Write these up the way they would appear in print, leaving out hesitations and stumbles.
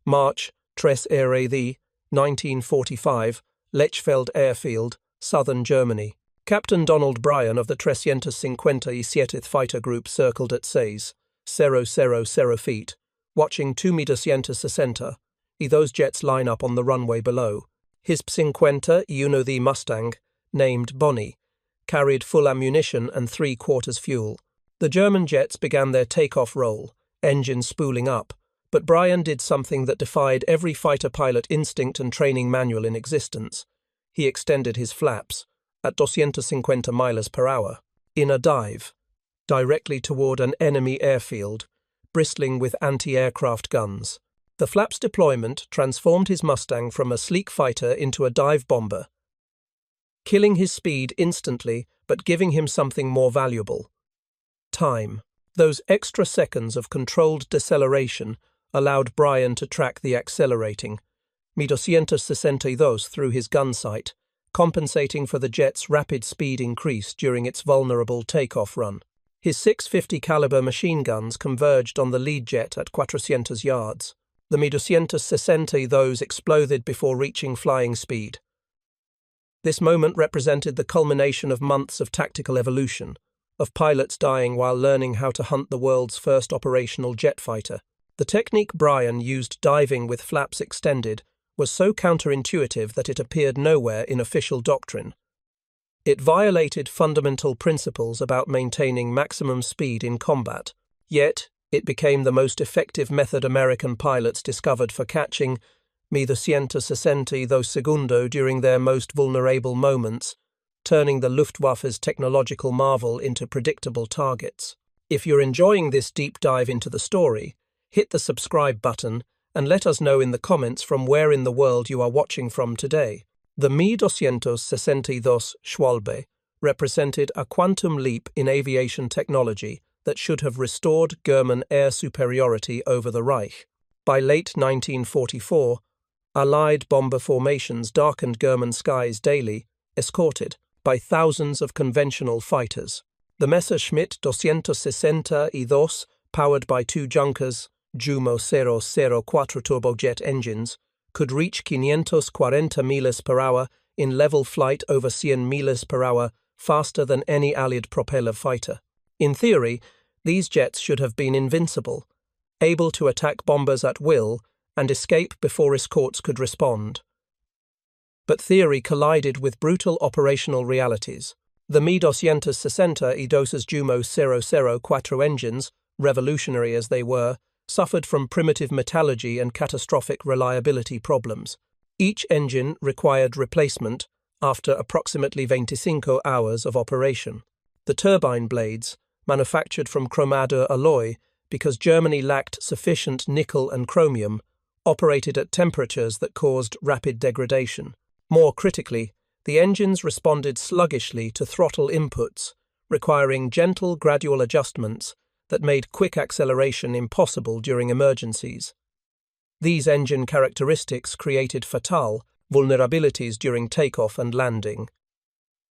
March, 3 the 1945, Lechfeld Airfield, southern Germany. Captain Donald Bryan of the 357th Fighter Group circled at 6,000 feet, watching 260 meters. Those jets line up on the runway below. His 51 the Mustang, named Bonnie, carried full ammunition and 3/4 fuel. The German jets began their takeoff roll, engines spooling up, but Bryan did something that defied every fighter pilot instinct and training manual in existence. He extended his flaps, at 250 miles per hour, in a dive, directly toward an enemy airfield, bristling with anti-aircraft guns. The flaps deployment transformed his Mustang from a sleek fighter into a dive bomber, killing his speed instantly but giving him something more valuable: time. Those extra seconds of controlled deceleration allowed Bryan to track the accelerating 262 through his gun sight, compensating for the jet's rapid speed increase during its vulnerable takeoff run. His 650 caliber machine guns converged on the lead jet at 400 yards. The 260 exploded before reaching flying speed. This moment represented the culmination of months of tactical evolution, of pilots dying while learning how to hunt the world's first operational jet fighter. The technique Bryan used, diving with flaps extended, was so counterintuitive that it appeared nowhere in official doctrine. It violated fundamental principles about maintaining maximum speed in combat, yet it became the most effective method American pilots discovered for catching 260 during their most vulnerable moments, turning the Luftwaffe's technological marvel into predictable targets. If you're enjoying this deep dive into the story, hit the subscribe button and let us know in the comments from where in the world you are watching from today. The 262 Schwalbe represented a quantum leap in aviation technology that should have restored German air superiority over the Reich. By late 1944, Allied bomber formations darkened German skies daily, escorted by thousands of conventional fighters. The Messerschmitt 262, powered by two Junkers Jumo 004 turbojet engines, could reach 540 miles per hour in level flight over 100 miles per hour, faster than any Allied propeller fighter. In theory, these jets should have been invincible, able to attack bombers at will and escape before escorts could respond. But theory collided with brutal operational realities. The 262 Jumo 004 engines, revolutionary as they were, suffered from primitive metallurgy and catastrophic reliability problems. Each engine required replacement after approximately 25 hours of operation. The turbine blades, manufactured from chromadur alloy because Germany lacked sufficient nickel and chromium, operated at temperatures that caused rapid degradation. More critically, the engines responded sluggishly to throttle inputs, requiring gentle, gradual adjustments that made quick acceleration impossible during emergencies. These engine characteristics created fatal vulnerabilities during takeoff and landing.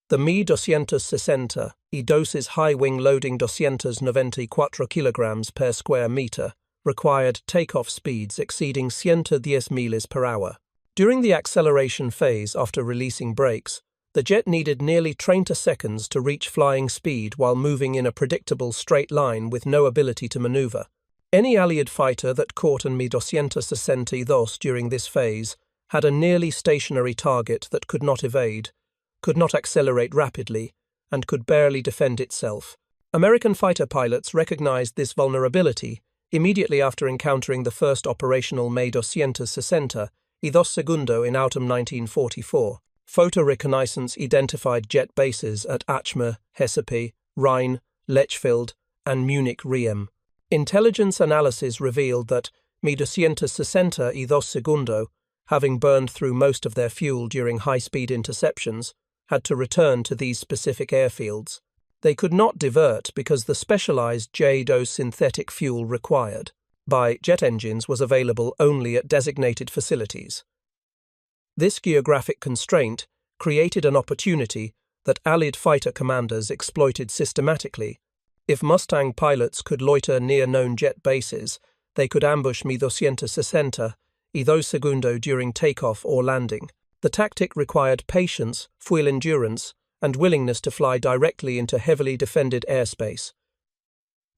The 260's high-wing loading 294 kilograms per square meter required takeoff speeds exceeding 110 miles per hour. During the acceleration phase after releasing brakes, the jet needed nearly 30 seconds to reach flying speed while moving in a predictable straight line with no ability to maneuver. Any Allied fighter that caught an 262 during this phase had a nearly stationary target that could not evade, could not accelerate rapidly, and could barely defend itself. American fighter pilots recognized this vulnerability immediately after encountering the first operational 260 in autumn 1944. Photo reconnaissance identified jet bases at Achme, Hessepe, Rhein, Lechfeld, and Munich Riem. Intelligence analysis revealed that 262, having burned through most of their fuel during high-speed interceptions, had to return to these specific airfields. They could not divert because the specialized J-dose synthetic fuel required by jet engines was available only at designated facilities. This geographic constraint created an opportunity that Allied fighter commanders exploited systematically. If Mustang pilots could loiter near known jet bases, they could ambush 260 y 2 segundo during takeoff or landing. The tactic required patience, fuel endurance, and willingness to fly directly into heavily defended airspace.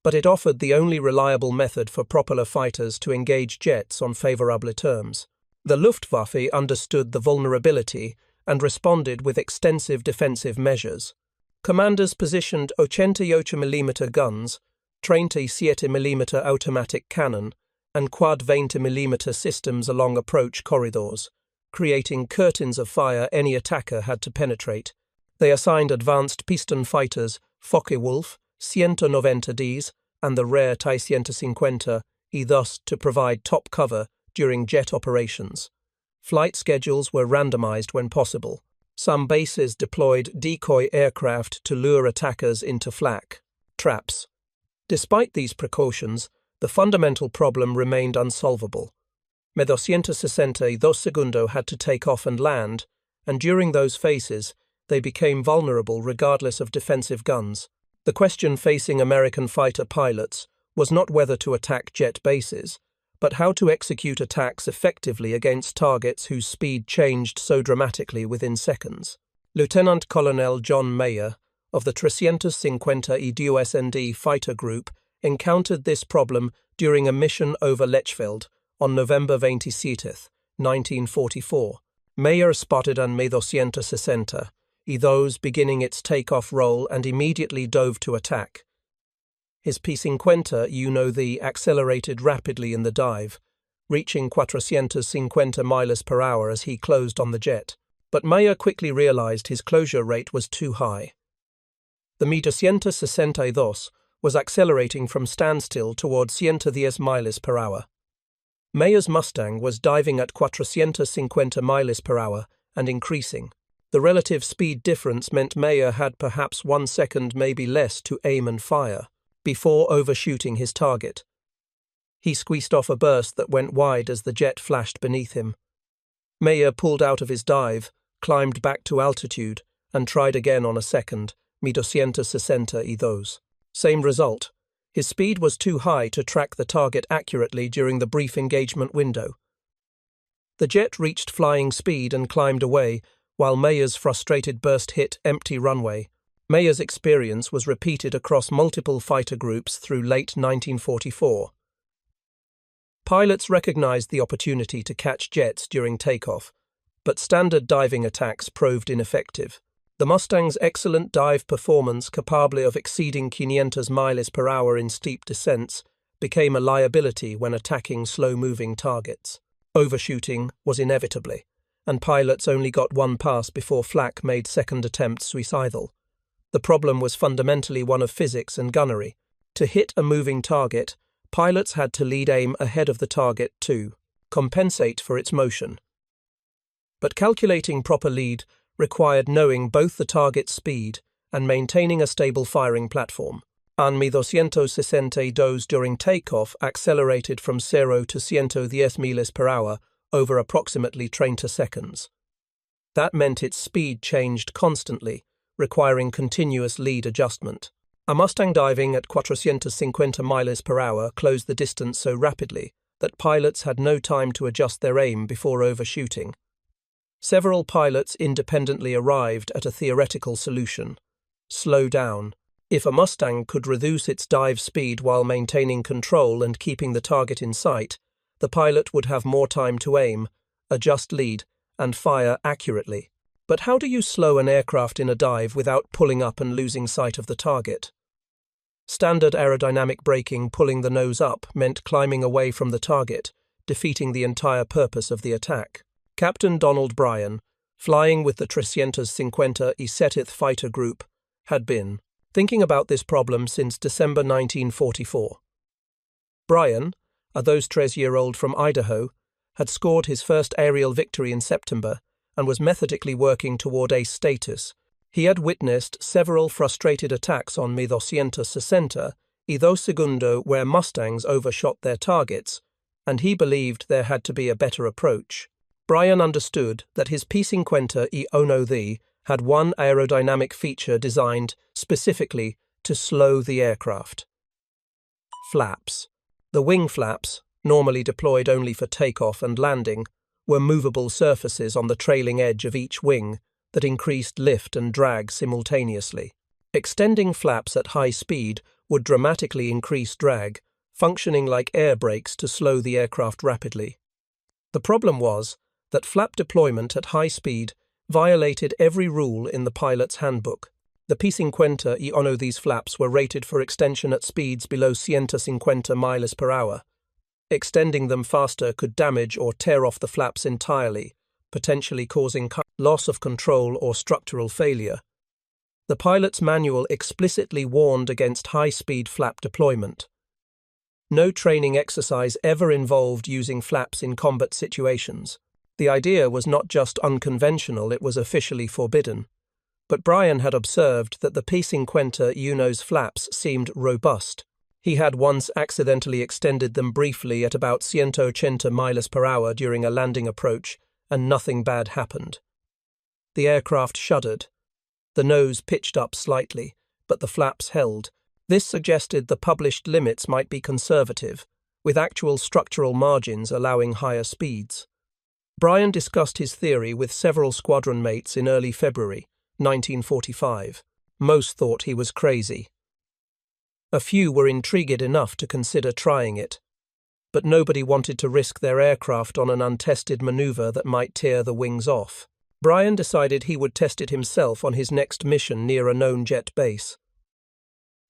But it offered the only reliable method for propeller fighters to engage jets on favorable terms. The Luftwaffe understood the vulnerability and responded with extensive defensive measures. Commanders positioned 88mm guns, 37mm automatic cannon, and quad 20mm systems along approach corridors, creating curtains of fire any attacker had to penetrate. They assigned advanced piston fighters Focke-Wulf, 190Ds, and the rare T-150, thus to provide top cover during jet operations. Flight schedules were randomized when possible. Some bases deployed decoy aircraft to lure attackers into flak traps. Despite these precautions, the fundamental problem remained unsolvable. Me 260 2 segundo had to take off and land, and during those phases, they became vulnerable regardless of defensive guns. The question facing American fighter pilots was not whether to attack jet bases, but how to execute attacks effectively against targets whose speed changed so dramatically within seconds. Lieutenant Colonel John Mayer, of the 350 SND fighter group, encountered this problem during a mission over Lechfeld on November 27, 1944. Mayer spotted an Me 260, those beginning its takeoff roll and immediately dove to attack. His P-50 accelerated rapidly in the dive, reaching 450 miles per hour as he closed on the jet. But Mayer quickly realized his closure rate was too high. The Me 262 was accelerating from standstill toward 110 miles per hour. Mayer's Mustang was diving at 450 miles per hour and increasing. The relative speed difference meant Mayer had perhaps 1 second, maybe less, to aim and fire before overshooting his target. He squeezed off a burst that went wide as the jet flashed beneath him. Mayer pulled out of his dive, climbed back to altitude, and tried again on a second, Me 262. Same result. His speed was too high to track the target accurately during the brief engagement window. The jet reached flying speed and climbed away, while Mayer's frustrated burst hit empty runway. Mayer's experience was repeated across multiple fighter groups through late 1944. Pilots recognized the opportunity to catch jets during takeoff, but standard diving attacks proved ineffective. The Mustang's excellent dive performance, capable of exceeding 500 miles per hour in steep descents, became a liability when attacking slow-moving targets. Overshooting was inevitably, and pilots only got one pass before flak made second attempts suicidal. The problem was fundamentally one of physics and gunnery. To hit a moving target, pilots had to lead aim ahead of the target to compensate for its motion. But calculating proper lead required knowing both the target's speed and maintaining a stable firing platform. An Me 262 during takeoff accelerated from 0 to 110 miles per hour over approximately 30 seconds. That meant its speed changed constantly, requiring continuous lead adjustment. A Mustang diving at 450 miles per hour closed the distance so rapidly that pilots had no time to adjust their aim before overshooting. Several pilots independently arrived at a theoretical solution: slow down. If a Mustang could reduce its dive speed while maintaining control and keeping the target in sight, the pilot would have more time to aim, adjust lead, and fire accurately. But how do you slow an aircraft in a dive without pulling up and losing sight of the target? Standard aerodynamic braking, pulling the nose up, meant climbing away from the target, defeating the entire purpose of the attack. Captain Donald Bryan, flying with the 350 Seventh Fighter Group, had been thinking about this problem since December 1944. Bryan, a 23-year-old from Idaho, had scored his first aerial victory in September and was methodically working toward ace status. He had witnessed several frustrated attacks on Me 260 y 2 segundo where Mustangs overshot their targets, and he believed there had to be a better approach. Bryan understood that his P-50 y 1 had one aerodynamic feature designed specifically to slow the aircraft. Flaps. The wing flaps, normally deployed only for takeoff and landing, were movable surfaces on the trailing edge of each wing that increased lift and drag simultaneously. Extending flaps at high speed would dramatically increase drag, functioning like air brakes to slow the aircraft rapidly. The problem was that flap deployment at high speed violated every rule in the pilot's handbook. The P50 y these flaps were rated for extension at speeds below 150 miles per hour. Extending them faster could damage or tear off the flaps entirely, potentially causing loss of control or structural failure. The pilot's manual explicitly warned against high-speed flap deployment. No training exercise ever involved using flaps in combat situations. The idea was not just unconventional, it was officially forbidden. But Bryan had observed that the P50 Uno's flaps seemed robust. He had once accidentally extended them briefly at about 180 miles per hour during a landing approach, and nothing bad happened. The aircraft shuddered. The nose pitched up slightly, but the flaps held. This suggested the published limits might be conservative, with actual structural margins allowing higher speeds. Bryan discussed his theory with several squadron mates in early February 1945. Most thought he was crazy. A few were intrigued enough to consider trying it, but nobody wanted to risk their aircraft on an untested maneuver that might tear the wings off. Bryan decided he would test it himself on his next mission near a known jet base.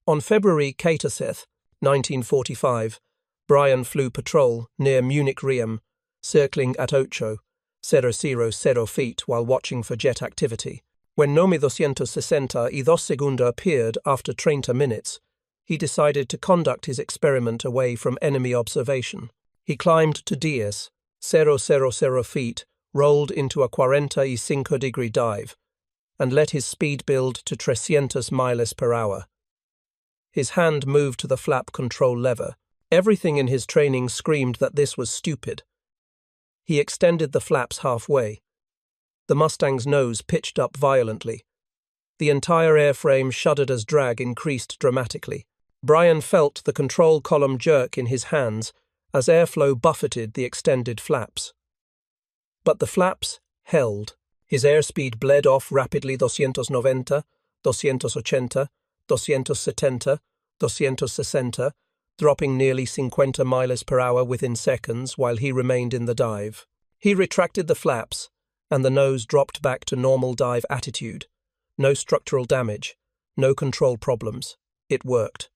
On February 20th, 1945, Bryan flew patrol near Munich-Riem, circling at 8,000 feet while watching for jet activity. When Nomi 260 segundos appeared after 30 minutes, he decided to conduct his experiment away from enemy observation. He climbed to 10,000 feet, rolled into a 45-degree dive, and let his speed build to 300 miles per hour. His hand moved to the flap control lever. Everything in his training screamed that this was stupid. He extended the flaps halfway. The Mustang's nose pitched up violently. The entire airframe shuddered as drag increased dramatically. Bryan felt the control column jerk in his hands as airflow buffeted the extended flaps. But the flaps held. His airspeed bled off rapidly 290, 280, 270, 260, dropping nearly 50 miles per hour within seconds while he remained in the dive. He retracted the flaps, and the nose dropped back to normal dive attitude. No structural damage, no control problems. It worked.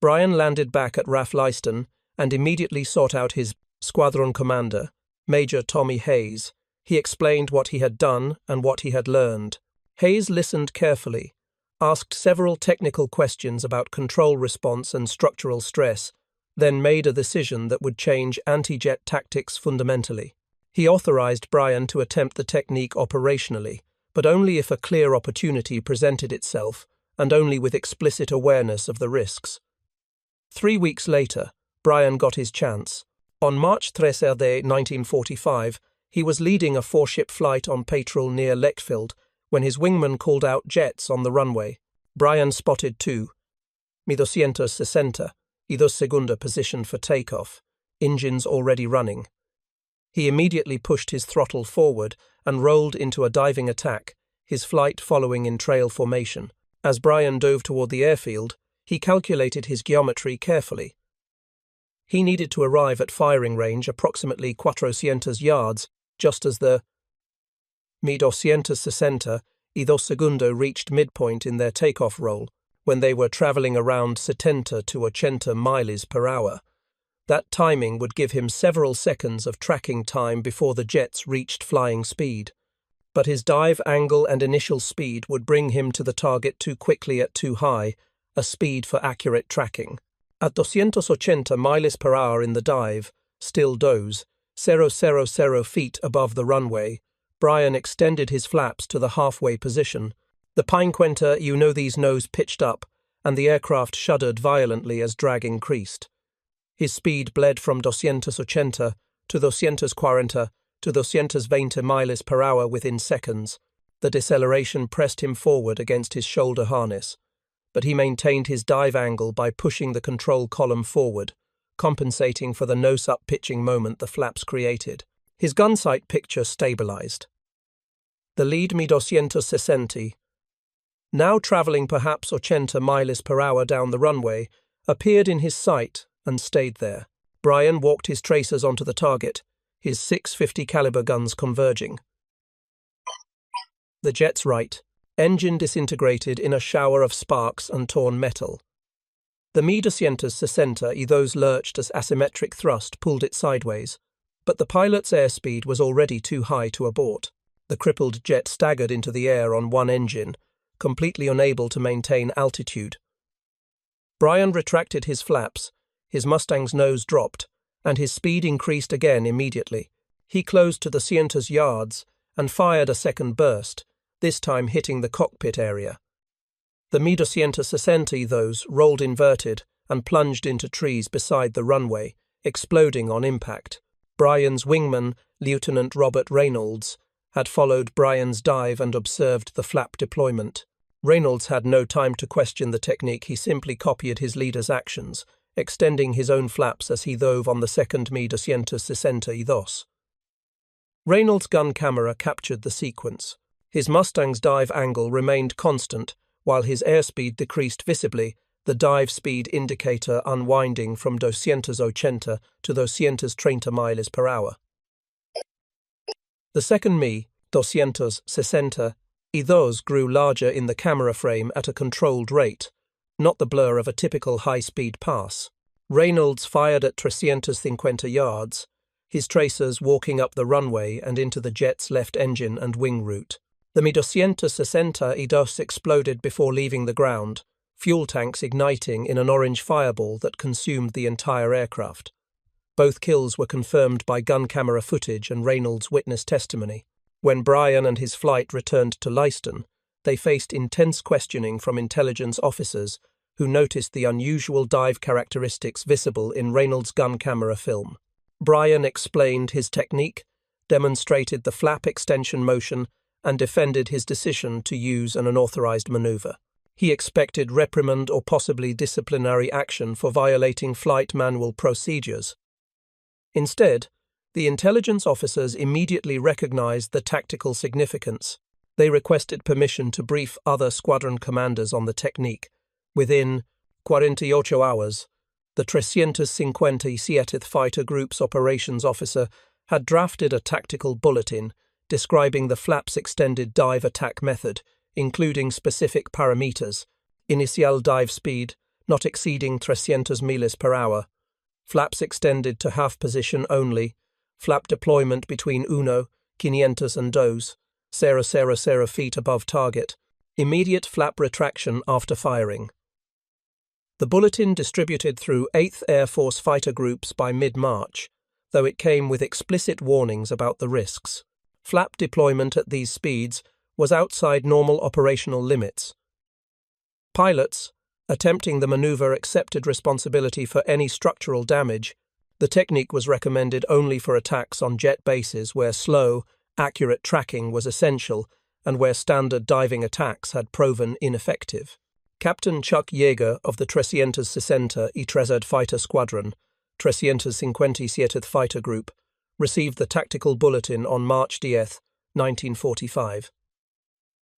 Bryan landed back at RAF Leiston and immediately sought out his squadron commander, Major Tommy Hayes. He explained what he had done and what he had learned. Hayes listened carefully, asked several technical questions about control response and structural stress, then made a decision that would change anti-jet tactics fundamentally. He authorized Bryan to attempt the technique operationally, but only if a clear opportunity presented itself, and only with explicit awareness of the risks. 3 weeks later, Bryan got his chance. On March 3, 1945, he was leading a 4-ship flight on patrol near Lechfeld when his wingman called out jets on the runway. Bryan spotted 2,260 segundos positioned for takeoff, engines already running. He immediately pushed his throttle forward and rolled into a diving attack, his flight following in trail formation. As Bryan dove toward the airfield, he calculated his geometry carefully. He needed to arrive at firing range approximately 400 yards, just as the 260 segundos reached midpoint in their takeoff roll, when they were traveling around 70 to 80 miles per hour. That timing would give him several seconds of tracking time before the jets reached flying speed. But his dive angle and initial speed would bring him to the target too quickly at too high a speed for accurate tracking. At 280 miles per hour in the dive, still 000 feet above the runway, Bryan extended his flaps to the halfway position. The P50 these nose pitched up, and the aircraft shuddered violently as drag increased. His speed bled from 280 to 240 to 220 miles per hour within seconds. The deceleration pressed him forward against his shoulder harness, but he maintained his dive angle by pushing the control column forward, compensating for the nose-up pitching moment the flaps created. His gun sight picture stabilized. The lead 260, now traveling perhaps 80 miles per hour down the runway, appeared in his sight and stayed there. Bryan walked his tracers onto the target, his 650 caliber guns converging. The jet's right, engine disintegrated in a shower of sparks and torn metal. The 260 y those lurched as asymmetric thrust pulled it sideways, but the pilot's airspeed was already too high to abort. The crippled jet staggered into the air on one engine, completely unable to maintain altitude. Bryan retracted his flaps, his Mustang's nose dropped, and his speed increased again immediately. He closed to the Sienta's yards and fired a second burst, this time hitting the cockpit area. The 260 those rolled inverted and plunged into trees beside the runway, exploding on impact. Bryan's wingman, Lieutenant Robert Reynolds, had followed Bryan's dive and observed the flap deployment. Reynolds had no time to question the technique. He simply copied his leader's actions, extending his own flaps as he dove on the second 260 y those. Reynolds' gun camera captured the sequence. His Mustang's dive angle remained constant, while his airspeed decreased visibly, the dive speed indicator unwinding from 280 to 230 miles per hour. The second 260 y those grew larger in the camera frame at a controlled rate, not the blur of a typical high-speed pass. Reynolds fired at 350 yards, his tracers walking up the runway and into the jet's left engine and wing route. The 260 y dos exploded before leaving the ground, fuel tanks igniting in an orange fireball that consumed the entire aircraft. Both kills were confirmed by gun camera footage and Reynolds' witness testimony. When Bryan and his flight returned to Leiston, they faced intense questioning from intelligence officers who noticed the unusual dive characteristics visible in Reynolds' gun camera film. Bryan explained his technique, demonstrated the flap extension motion, and defended his decision to use an unauthorized maneuver. He expected reprimand or possibly disciplinary action for violating flight manual procedures. Instead, the intelligence officers immediately recognized the tactical significance. They requested permission to brief other squadron commanders on the technique. Within 48 hours, the 357th Fighter Group's operations officer had drafted a tactical bulletin describing the flaps extended dive attack method, including specific parameters: initial dive speed not exceeding 300 miles per hour, flaps extended to half position only, flap deployment between 500 and 2,000 feet above target, immediate flap retraction after firing. The bulletin distributed through 8th Air Force fighter groups by mid-March, though it came with explicit warnings about the risks. Flap deployment at these speeds was outside normal operational limits. Pilots, attempting the maneuver, accepted responsibility for any structural damage. The technique was recommended only for attacks on jet bases where slow, accurate tracking was essential and where standard diving attacks had proven ineffective. Captain Chuck Yeager of the 360 y Trezad Fighter Squadron, 357th Fighter Group, received the tactical bulletin on March 10th, 1945.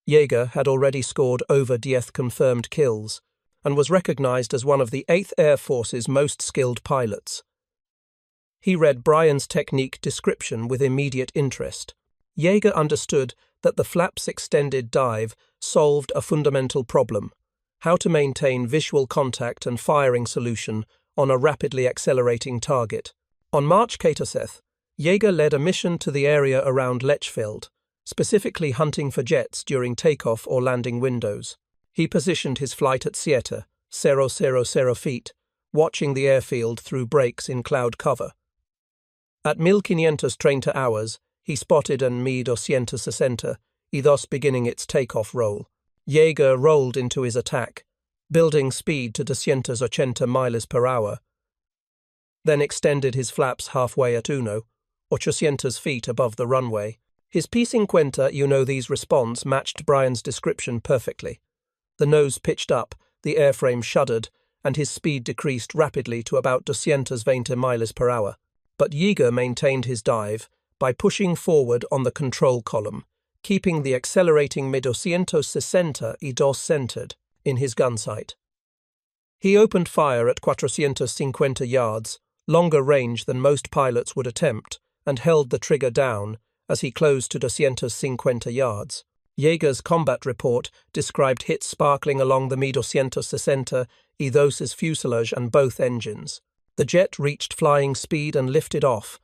Yeager had already scored over 10 confirmed kills and was recognized as one of the 8th Air Force's most skilled pilots. He read Bryan's technique description with immediate interest. Yeager understood that the flaps extended dive solved a fundamental problem: how to maintain visual contact and firing solution on a rapidly accelerating target. On March 20th, Yeager led a mission to the area around Lechfeld, specifically hunting for jets during takeoff or landing windows. He positioned his flight at 000 feet, watching the airfield through breaks in cloud cover. At 1530 hours, he spotted an 260 y thus beginning its takeoff roll. Yeager rolled into his attack, building speed to 280 miles per hour, then extended his flaps halfway at 800 feet above the runway. His P-50 these response matched Bryan's description perfectly. The nose pitched up, the airframe shuddered, and his speed decreased rapidly to about 220 miles per hour. But Yeager maintained his dive by pushing forward on the control column, keeping the accelerating mid-260 centered in his gun sight. He opened fire at 450 yards, longer range than most pilots would attempt, and held the trigger down as he closed to 250 yards. Yeager's combat report described hits sparkling along the mid-260's fuselage and both engines. The jet reached flying speed and lifted off,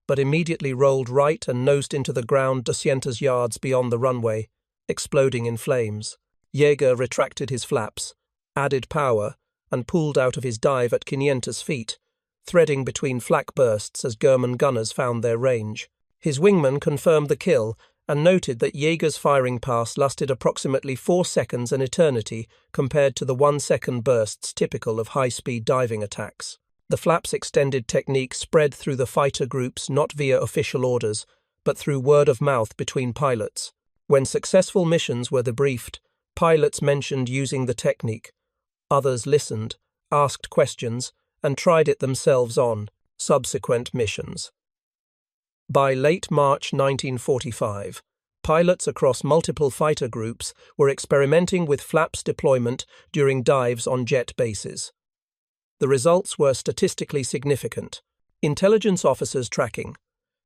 but immediately rolled right and nosed into the ground 200 yards beyond the runway, exploding in flames. Yeager retracted his flaps, added power, and pulled out of his dive at 500 feet, threading between flak bursts as German gunners found their range. His wingman confirmed the kill and noted that Yeager's firing pass lasted approximately 4 seconds an eternity compared to the 1-second bursts typical of high-speed diving attacks. The flaps extended technique spread through the fighter groups not via official orders, but through word of mouth between pilots. When successful missions were debriefed, pilots mentioned using the technique. Others listened, asked questions, and tried it themselves on subsequent missions. By late March 1945, pilots across multiple fighter groups were experimenting with flaps deployment during dives on jet bases. The results were statistically significant. Intelligence officers tracking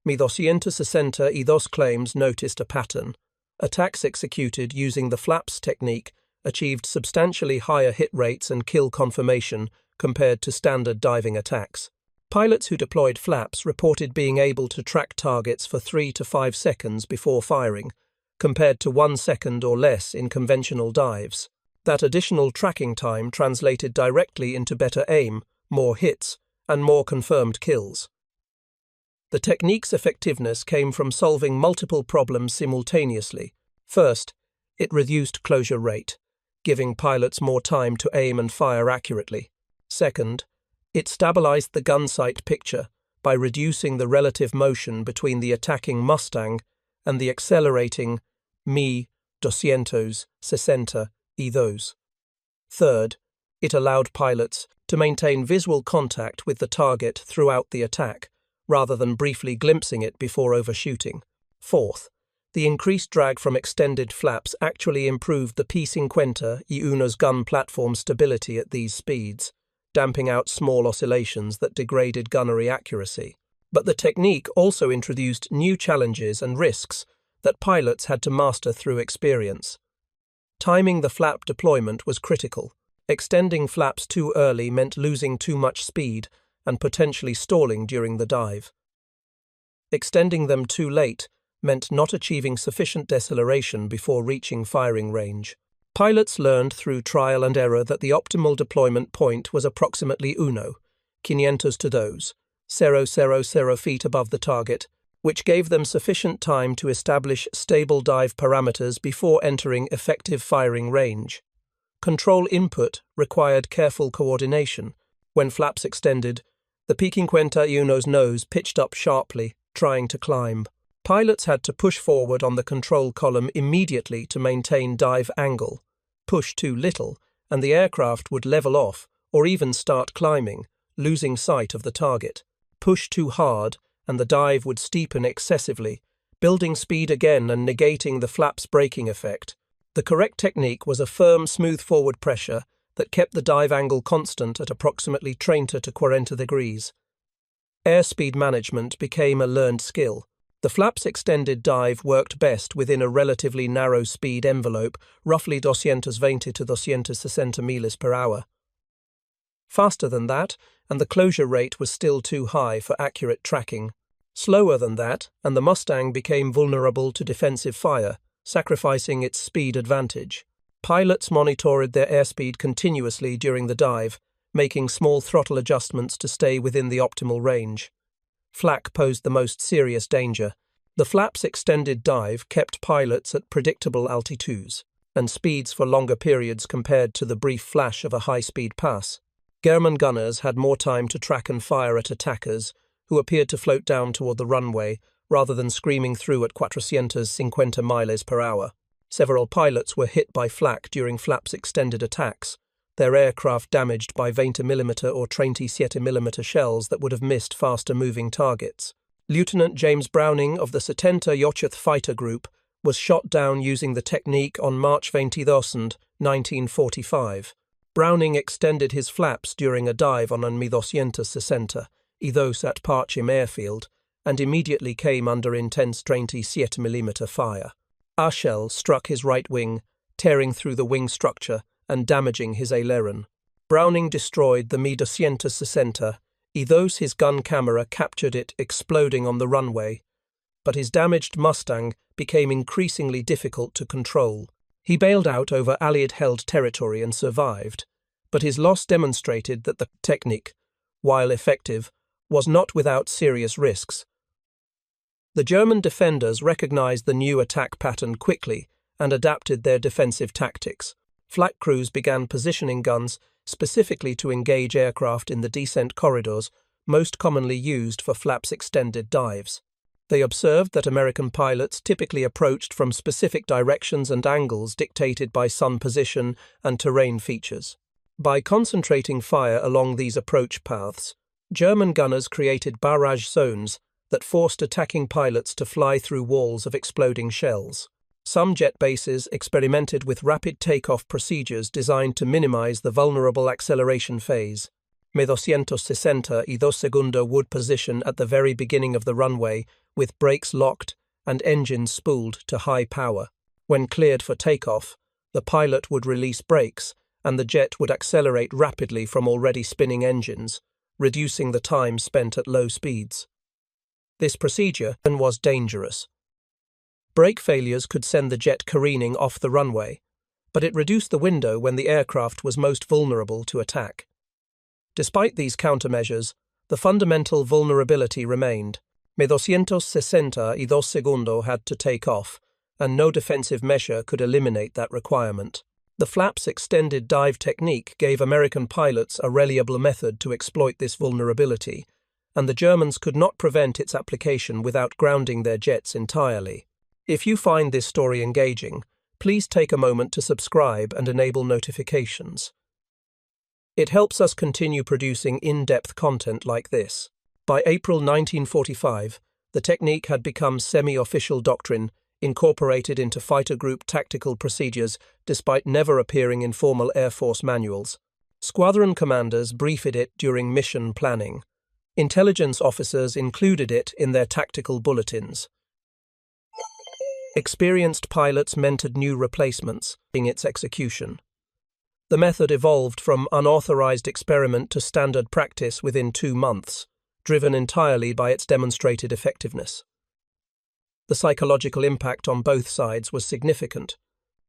260 claims noticed a pattern. Attacks executed using the flaps technique achieved substantially higher hit rates and kill confirmation compared to standard diving attacks. Pilots who deployed flaps reported being able to track targets for 3 to 5 seconds before firing, compared to 1 second or less in conventional dives. That additional tracking time translated directly into better aim, more hits, and more confirmed kills. The technique's effectiveness came from solving multiple problems simultaneously. First, it reduced closure rate, giving pilots more time to aim and fire accurately. Second, it stabilized the gun sight picture by reducing the relative motion between the attacking Mustang and the accelerating Mi-260. Third, it allowed pilots to maintain visual contact with the target throughout the attack, rather than briefly glimpsing it before overshooting. Fourth, the increased drag from extended flaps actually improved the P-50's gun platform stability at these speeds, damping out small oscillations that degraded gunnery accuracy. But the technique also introduced new challenges and risks that pilots had to master through experience. Timing the flap deployment was critical. Extending flaps too early meant losing too much speed and potentially stalling during the dive. Extending them too late meant not achieving sufficient deceleration before reaching firing range. Pilots learned through trial and error that the optimal deployment point was approximately 500 feet above the target, which gave them sufficient time to establish stable dive parameters before entering effective firing range. Control input required careful coordination. When flaps extended, the P-50's nose pitched up sharply, trying to climb. Pilots had to push forward on the control column immediately to maintain dive angle. Push too little, and the aircraft would level off or even start climbing, losing sight of the target. Push too hard, and the dive would steepen excessively, building speed again and negating the flaps' braking effect. The correct technique was a firm, smooth forward pressure that kept the dive angle constant at approximately 30 to 40 degrees. Airspeed management became a learned skill. The flaps extended dive worked best within a relatively narrow speed envelope, roughly 220 to 260 miles per hour. Faster than that, and the closure rate was still too high for accurate tracking. Slower than that, and the Mustang became vulnerable to defensive fire, sacrificing its speed advantage. Pilots monitored their airspeed continuously during the dive, making small throttle adjustments to stay within the optimal range. Flak posed the most serious danger. The flaps extended dive kept pilots at predictable altitudes and speeds for longer periods compared to the brief flash of a high-speed pass. German gunners had more time to track and fire at attackers, who appeared to float down toward the runway, rather than screaming through at 450 miles per hour. Several pilots were hit by flak during flaps extended attacks, their aircraft damaged by 20mm or 37mm shells that would have missed faster-moving targets. Lieutenant James Browning of the 78th Fighter Group was shot down using the technique on March 22, 1945. Browning extended his flaps during a dive on un 260, Idos at Parchim airfield, and immediately came under intense 37mm fire. A shell struck his right wing, tearing through the wing structure and damaging his aileron. Browning destroyed the Mi 260, Idos his gun camera captured it exploding on the runway, but his damaged Mustang became increasingly difficult to control. He bailed out over Allied-held territory and survived, but his loss demonstrated that the technique, while effective, was not without serious risks. The German defenders recognized the new attack pattern quickly and adapted their defensive tactics. Flak crews began positioning guns specifically to engage aircraft in the descent corridors most commonly used for flaps extended dives. They observed that American pilots typically approached from specific directions and angles dictated by sun position and terrain features. By concentrating fire along these approach paths, German gunners created barrage zones that forced attacking pilots to fly through walls of exploding shells. Some jet bases experimented with rapid takeoff procedures designed to minimize the vulnerable acceleration phase. Mi 260 would position at the very beginning of the runway with brakes locked and engines spooled to high power. When cleared for takeoff, the pilot would release brakes and the jet would accelerate rapidly from already spinning engines, reducing the time spent at low speeds. This procedure was dangerous. Brake failures could send the jet careening off the runway, but it reduced the window when the aircraft was most vulnerable to attack. Despite these countermeasures, the fundamental vulnerability remained. Mi 262 had to take off, and no defensive measure could eliminate that requirement. The flaps extended dive technique gave American pilots a reliable method to exploit this vulnerability, and the Germans could not prevent its application without grounding their jets entirely. If you find this story engaging, please take a moment to subscribe and enable notifications. It helps us continue producing in-depth content like this. By April 1945, the technique had become semi-official doctrine, incorporated into fighter group tactical procedures despite never appearing in formal Air Force manuals. Squadron commanders briefed it during mission planning. Intelligence officers included it in their tactical bulletins. Experienced pilots mentored new replacements in its execution. The method evolved from unauthorized experiment to standard practice within 2 months, driven entirely by its demonstrated effectiveness. The psychological impact on both sides was significant.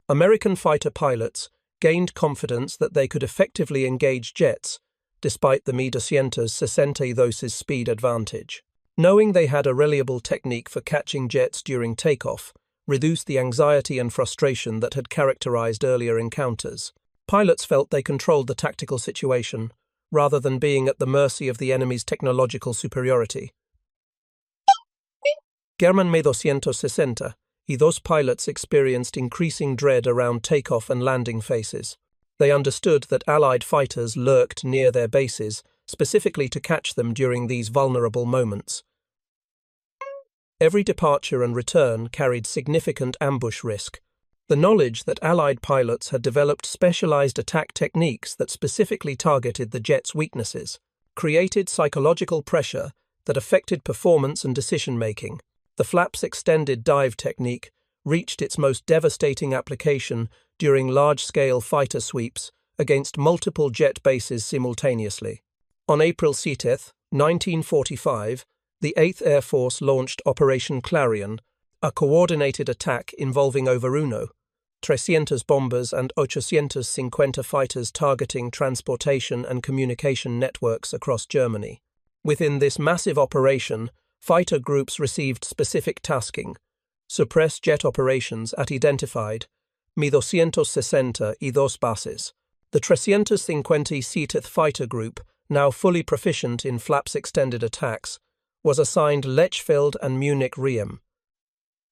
American fighter pilots gained confidence that they could effectively engage jets, despite the Mi 262's speed advantage. Knowing they had a reliable technique for catching jets during takeoff reduced the anxiety and frustration that had characterized earlier encounters. Pilots felt they controlled the tactical situation, rather than being at the mercy of the enemy's technological superiority. German Mi 260, those pilots experienced increasing dread around takeoff and landing phases. They understood that Allied fighters lurked near their bases, specifically to catch them during these vulnerable moments. Every departure and return carried significant ambush risk. The knowledge that Allied pilots had developed specialized attack techniques that specifically targeted the jet's weaknesses created psychological pressure that affected performance and decision-making. The flaps extended dive technique reached its most devastating application during large-scale fighter sweeps against multiple jet bases simultaneously. On April 7, 1945, the 8th Air Force launched Operation Clarion, a coordinated attack involving over 300 bombers and 850 fighters targeting transportation and communication networks across Germany. Within this massive operation, fighter groups received specific tasking: suppress jet operations at identified Mi 262 bases. The 350th Fighter Group, now fully proficient in flaps extended attacks, was assigned Lechfeld and Munich Riem.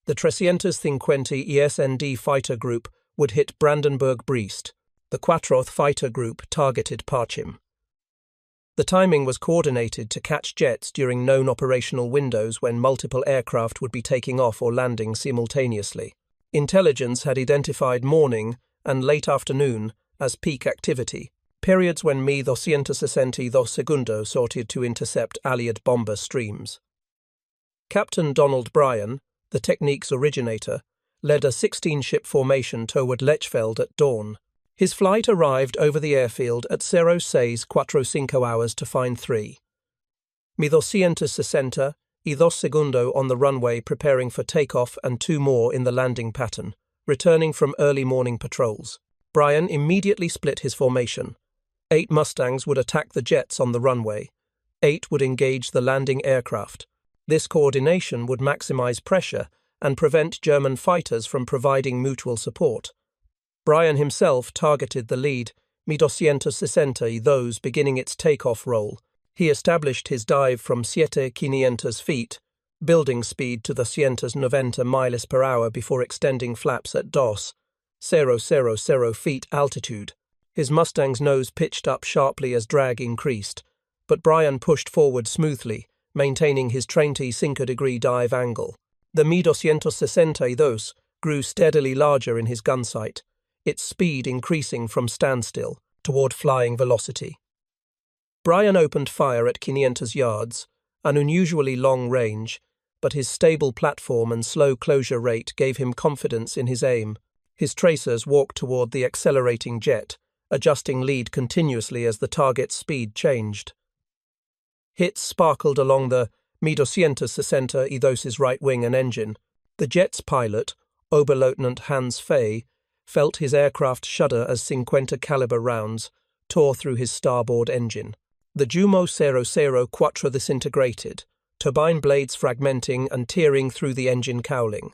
The 350 ESND Fighter Group would hit Brandenburg-Brest. The Quattroth fighter group targeted Parchim. The timing was coordinated to catch jets during known operational windows when multiple aircraft would be taking off or landing simultaneously. Intelligence had identified morning and late afternoon as peak activity, periods when Mi 262 Segundo sorted to intercept Allied bomber streams. Captain Donald Bryan, the technique's originator, led a 16-ship formation toward Lechfeld at dawn. His flight arrived over the airfield at 06:45 hours to find 3. Mi 262 Segundo on the runway preparing for takeoff and 2 more in the landing pattern, returning from early morning patrols. Bryan immediately split his formation. 8 Mustangs would attack the jets on the runway. 8 would engage the landing aircraft. This coordination would maximize pressure and prevent German fighters from providing mutual support. Bryan himself targeted the lead, Mi 262, beginning its takeoff roll. He established his dive from 7,500 feet, building speed to 290 miles per hour before extending flaps at 0,000 feet altitude. His Mustang's nose pitched up sharply as drag increased, but Bryan pushed forward smoothly, maintaining his 35-degree dive angle. The Mi 262 grew steadily larger in his gun sight, its speed increasing from standstill toward flying velocity. Bryan opened fire at 500 yards, an unusually long range, but his stable platform and slow closure rate gave him confidence in his aim. His tracers walked toward the accelerating jet, adjusting lead continuously as the target's speed changed. Hits sparkled along the Mi 262's right wing and engine. The jet's pilot, Oberleutnant Hans Fay, felt his aircraft shudder as 50 caliber rounds tore through his starboard engine. The Jumo 004 disintegrated, turbine blades fragmenting and tearing through the engine cowling.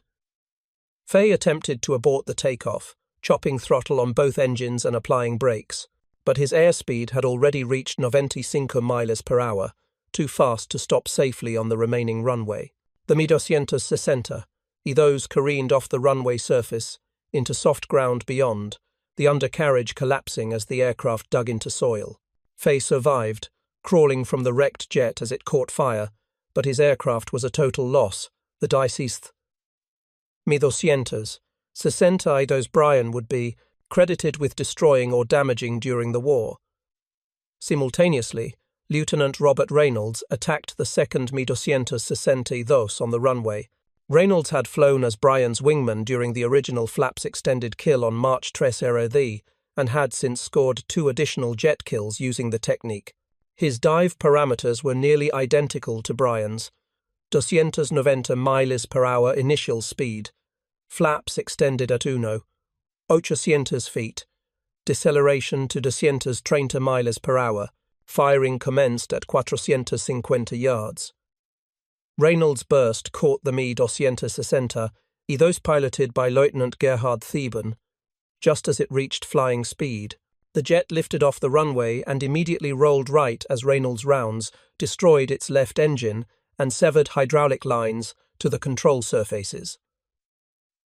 Fay attempted to abort the takeoff, chopping throttle on both engines and applying brakes, but his airspeed had already reached 95 miles per hour, too fast to stop safely on the remaining runway. The Mi 260, those careened off the runway surface into soft ground beyond, the undercarriage collapsing as the aircraft dug into soil. Fay survived, crawling from the wrecked jet as it caught fire, but his aircraft was a total loss. The deceased Mi 262 Bryan would be credited with destroying or damaging during the war. Simultaneously, Lieutenant Robert Reynolds attacked the second Mi 262 on the runway. Reynolds had flown as Bryan's wingman during the original flaps extended kill on March 3 and had since scored 2 additional jet kills using the technique. His dive parameters were nearly identical to Bryan's: 290 miles per hour initial speed, flaps extended at 800 feet, deceleration to 230 miles per hour, firing commenced at 450 yards. Reynolds' burst caught the Mi 260, those piloted by Lieutenant Gerhard Thieben, just as it reached flying speed. The jet lifted off the runway and immediately rolled right as Reynolds' rounds destroyed its left engine and severed hydraulic lines to the control surfaces.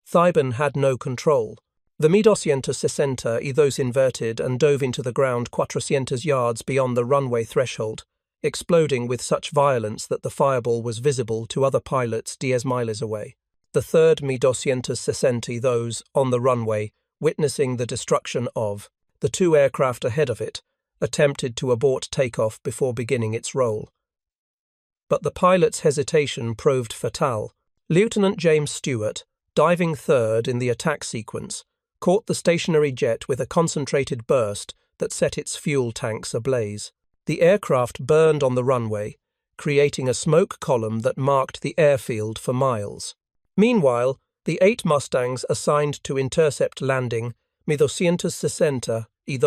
Thieben had no control. The Mi 260 those inverted and dove into the ground 400 yards beyond the runway threshold, exploding with such violence that the fireball was visible to other pilots 10 miles away. The third Mi 260 those on the runway, witnessing the destruction of the 2 aircraft ahead of it, attempted to abort takeoff before beginning its roll. But the pilot's hesitation proved fatal. Lieutenant James Stewart, diving third in the attack sequence, caught the stationary jet with a concentrated burst that set its fuel tanks ablaze. The aircraft burned on the runway, creating a smoke column that marked the airfield for miles. Meanwhile, the 8 Mustangs assigned to intercept landing, Mi 260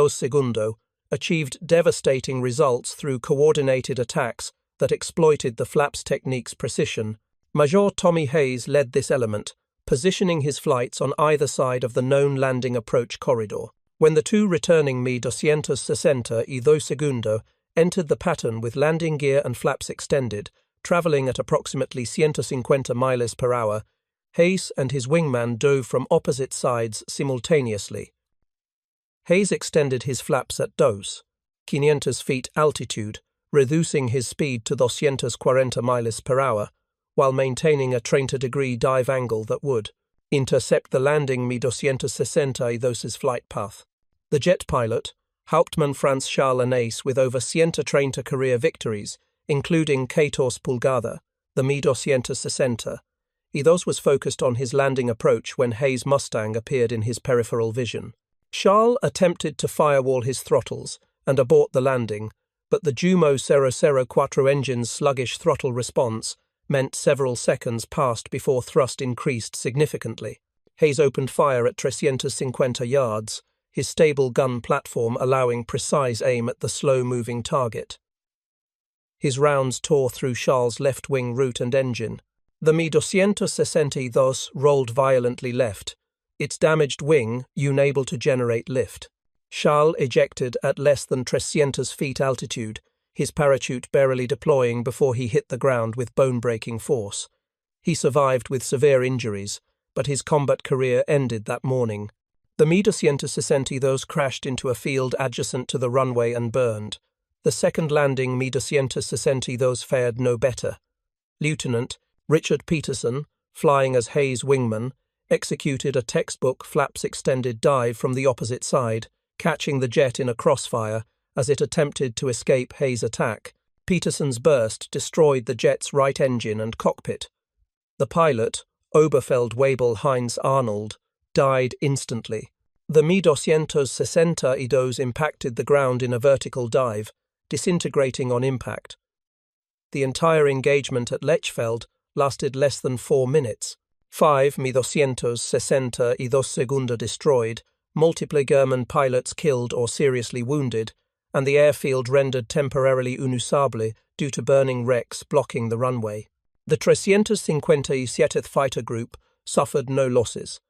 Segundo, achieved devastating results through coordinated attacks that exploited the flaps technique's precision. Major Tommy Hayes led this element, positioning his flights on either side of the known landing approach corridor. When the 2 returning Mi 260 Segundo entered the pattern with landing gear and flaps extended, traveling at approximately 150 miles per hour, Hayes and his wingman dove from opposite sides simultaneously. Hayes extended his flaps at 500 feet altitude, reducing his speed to 240 miles per hour, while maintaining a 30-degree dive angle that would intercept the landing 262 flight path. The jet pilot, Hauptmann Franz Charles Anais, with over 130 career victories, including 14 pulgada, the 260, was focused on his landing approach when Hayes' Mustang appeared in his peripheral vision. Charles attempted to firewall his throttles and abort the landing, but the Jumo 004 engine's sluggish throttle response meant several seconds passed before thrust increased significantly. Hayes opened fire at 350 yards, his stable gun platform allowing precise aim at the slow-moving target. His rounds tore through Charles' left-wing root and engine. The 262 rolled violently left, its damaged wing unable to generate lift. Charles ejected at less than 300 feet altitude, his parachute barely deploying before he hit the ground with bone-breaking force. He survived with severe injuries, but his combat career ended that morning. The 262 crashed into a field adjacent to the runway and burned. The second landing 262 fared no better. Lieutenant Richard Peterson, flying as Hayes' wingman, executed a textbook flaps extended dive from the opposite side, catching the jet in a crossfire as it attempted to escape Hayes' attack. Peterson's burst destroyed the jet's right engine and cockpit. The pilot, Oberfeldwebel Heinz Arnold, died instantly. The 262 impacted the ground in a vertical dive, disintegrating on impact. The entire engagement at Lechfeld lasted less than 4 minutes. 262 seconds destroyed, multiple German pilots killed or seriously wounded, and the airfield rendered temporarily unusable due to burning wrecks blocking the runway. The 357th Fighter Group suffered no losses.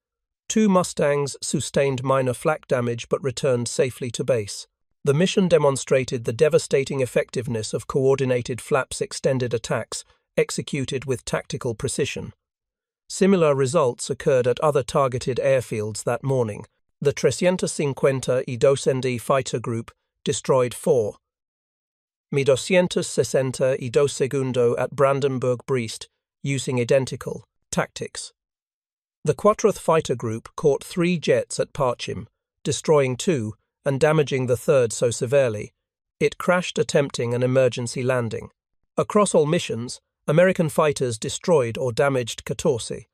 2 Mustangs sustained minor flak damage but returned safely to base. The mission demonstrated the devastating effectiveness of coordinated flaps extended attacks executed with tactical precision. Similar results occurred at other targeted airfields that morning. The 352nd Fighter Group destroyed 4. 262 Segundo at Brandenburg-Brest, using identical tactics. The 4th Fighter Group caught 3 jets at Parchim, destroying 2 and damaging the 3rd so severely, it crashed attempting an emergency landing. Across all missions, American fighters destroyed or damaged 14.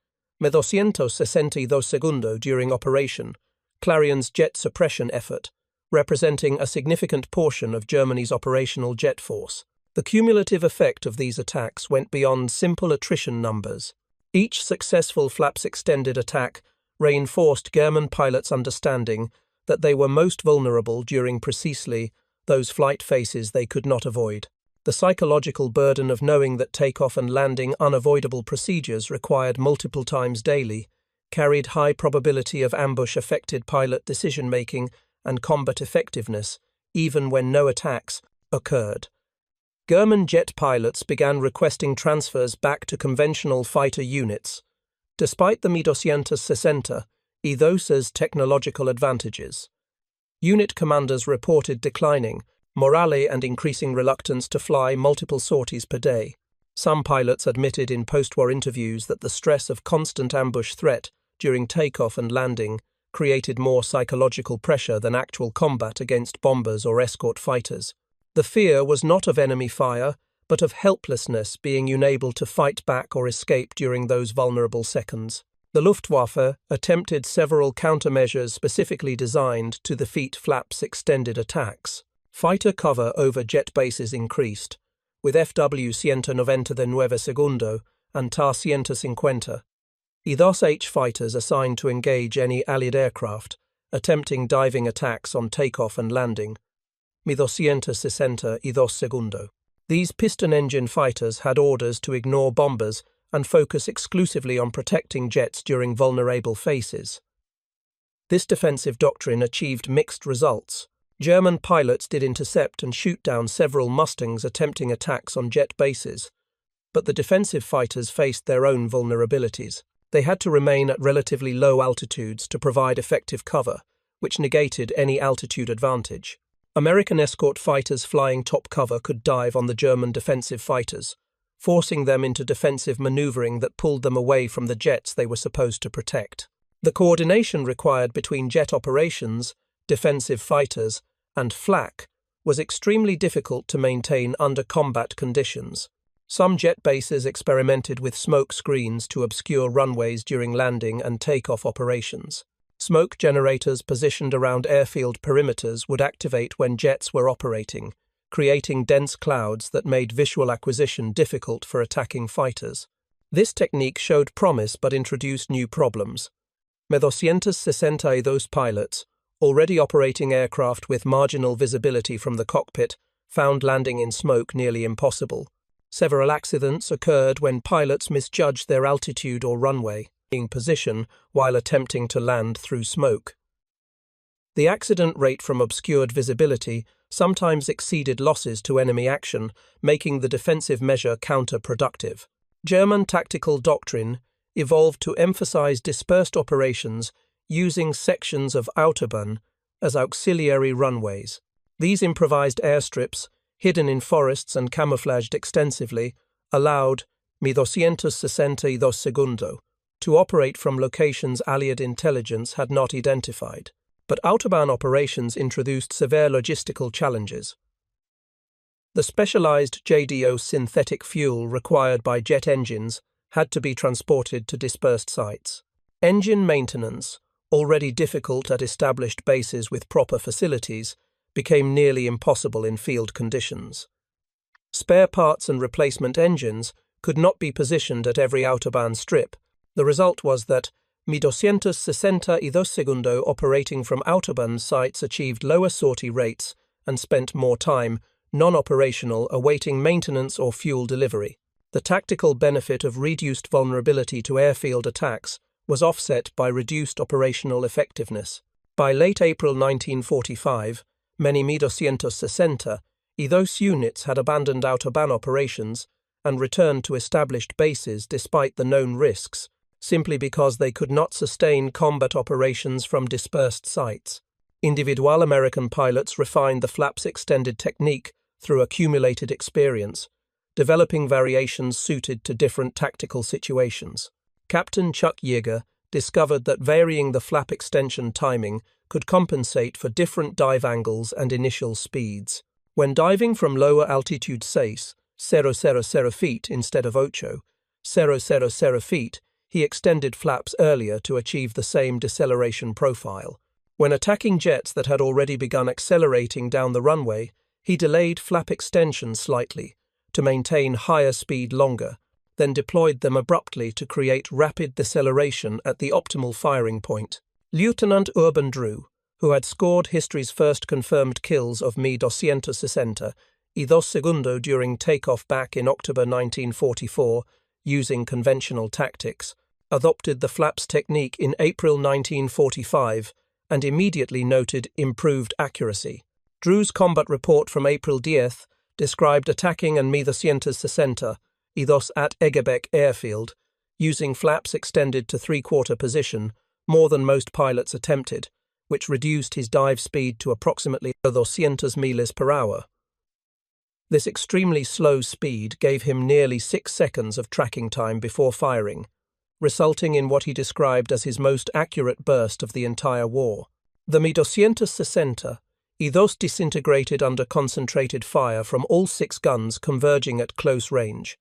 262 Segundo during Operation Clarion's jet suppression effort, representing a significant portion of Germany's operational jet force. The cumulative effect of these attacks went beyond simple attrition numbers. Each successful flaps extended attack reinforced German pilots' understanding that they were most vulnerable during precisely those flight phases they could not avoid. The psychological burden of knowing that takeoff and landing unavoidable procedures required multiple times daily carried high probability of ambush-affected pilot decision-making and combat effectiveness, even when no attacks occurred. German jet pilots began requesting transfers back to conventional fighter units, despite the 260's technological advantages. Unit commanders reported declining morale and increasing reluctance to fly multiple sorties per day. Some pilots admitted in post-war interviews that the stress of constant ambush threat during takeoff and landing created more psychological pressure than actual combat against bombers or escort fighters. The fear was not of enemy fire, but of helplessness, being unable to fight back or escape during those vulnerable seconds. The Luftwaffe attempted several countermeasures specifically designed to defeat flaps extended attacks. Fighter cover over jet bases increased, with FW 199 Segundo and TAR 150. H fighters assigned to engage any Allied aircraft attempting diving attacks on takeoff and landing. 262 Segundo. These piston-engine fighters had orders to ignore bombers and focus exclusively on protecting jets during vulnerable phases. This defensive doctrine achieved mixed results. German pilots did intercept and shoot down several Mustangs attempting attacks on jet bases, but the defensive fighters faced their own vulnerabilities. They had to remain at relatively low altitudes to provide effective cover, which negated any altitude advantage. American escort fighters flying top cover could dive on the German defensive fighters, forcing them into defensive maneuvering that pulled them away from the jets they were supposed to protect. The coordination required between jet operations, defensive fighters, and flak was extremely difficult to maintain under combat conditions. Some jet bases experimented with smoke screens to obscure runways during landing and takeoff operations. Smoke generators positioned around airfield perimeters would activate when jets were operating, creating dense clouds that made visual acquisition difficult for attacking fighters. This technique showed promise but introduced new problems. 262 pilots, already operating aircraft with marginal visibility from the cockpit, found landing in smoke nearly impossible. Several accidents occurred when pilots misjudged their altitude or runway position while attempting to land through smoke. The accident rate from obscured visibility sometimes exceeded losses to enemy action, making the defensive measure counterproductive. German tactical doctrine evolved to emphasize dispersed operations using sections of Autobahn as auxiliary runways. These improvised airstrips, hidden in forests and camouflaged extensively, allowed 262 to operate from locations Allied intelligence had not identified. But Autobahn operations introduced severe logistical challenges. The specialized JDO synthetic fuel required by jet engines had to be transported to dispersed sites. Engine maintenance, already difficult at established bases with proper facilities, became nearly impossible in field conditions. Spare parts and replacement engines could not be positioned at every Autobahn strip. The result was that 262 operating from Autobahn sites achieved lower sortie rates and spent more time, non-operational, awaiting maintenance or fuel delivery. The tactical benefit of reduced vulnerability to airfield attacks was offset by reduced operational effectiveness. By late April 1945, many 262 units had abandoned Autobahn operations and returned to established bases despite the known risks, simply because they could not sustain combat operations from dispersed sites. Individual American pilots refined the flaps extended technique through accumulated experience, developing variations suited to different tactical situations. Captain Chuck Yeager discovered that varying the flap extension timing could compensate for different dive angles and initial speeds. When diving from lower altitude 6,000 feet instead of 8,000 feet, he extended flaps earlier to achieve the same deceleration profile. When attacking jets that had already begun accelerating down the runway, he delayed flap extension slightly to maintain higher speed longer, then deployed them abruptly to create rapid deceleration at the optimal firing point. Lieutenant Urban Drew, who had scored history's first confirmed kills of 262 during takeoff back in October 1944, using conventional tactics, adopted the flaps technique in April 1945 and immediately noted improved accuracy. Drew's combat report from April 10th described attacking an 260 at Egebeck airfield, using flaps extended to three-quarter position, more than most pilots attempted, which reduced his dive speed to approximately 200 miles per hour. This extremely slow speed gave him nearly 6 seconds of tracking time before firing, resulting in what he described as his most accurate burst of the entire war. The 260 disintegrated under concentrated fire from all 6 guns converging at close range.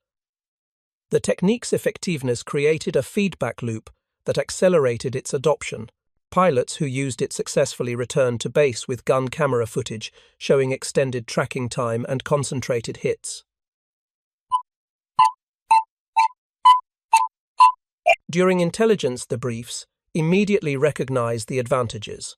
The technique's effectiveness created a feedback loop that accelerated its adoption. Pilots who used it successfully returned to base with gun camera footage showing extended tracking time and concentrated hits. During intelligence debriefs, immediately recognized the advantages.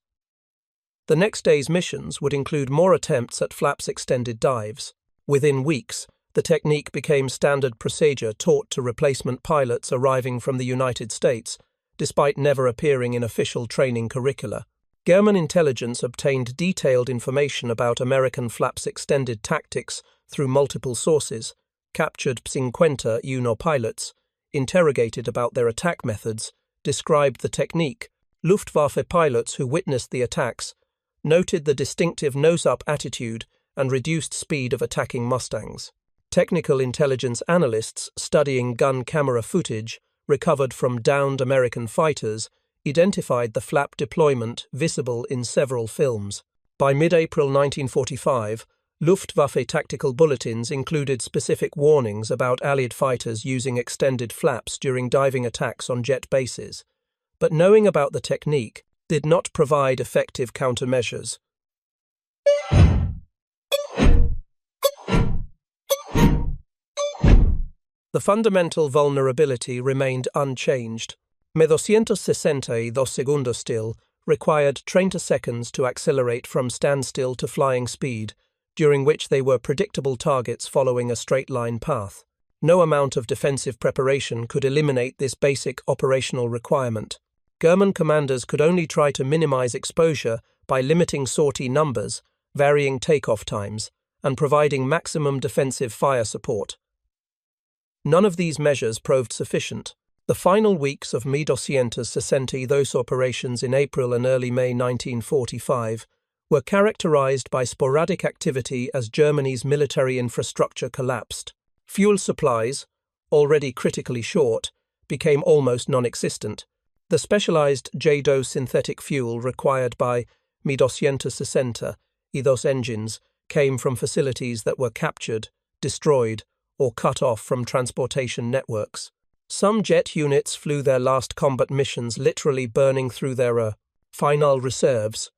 The next day's missions would include more attempts at flaps extended dives. Within weeks, the technique became standard procedure taught to replacement pilots arriving from the United States, despite never appearing in official training curricula. German intelligence obtained detailed information about American flaps extended tactics through multiple sources, captured 51 pilots, interrogated about their attack methods, described the technique, Luftwaffe pilots who witnessed the attacks noted the distinctive nose-up attitude and reduced speed of attacking Mustangs. Technical intelligence analysts studying gun camera footage recovered from downed American fighters identified the flap deployment visible in several films. By mid-April 1945, Luftwaffe tactical bulletins included specific warnings about Allied fighters using extended flaps during diving attacks on jet bases, but knowing about the technique did not provide effective countermeasures. The fundamental vulnerability remained unchanged. Me 262 segundos still required 30 seconds to accelerate from standstill to flying speed, during which they were predictable targets following a straight-line path. No amount of defensive preparation could eliminate this basic operational requirement. German commanders could only try to minimize exposure by limiting sortie numbers, varying takeoff times, and providing maximum defensive fire support. None of these measures proved sufficient. The final weeks of Me 262 operations in April and early May 1945 were characterized by sporadic activity as Germany's military infrastructure collapsed. Fuel supplies, already critically short, became almost non-existent. The specialized JDO synthetic fuel required by Me 260 engines came from facilities that were captured, destroyed, or cut off from transportation networks. Some jet units flew their last combat missions literally burning through their final reserves,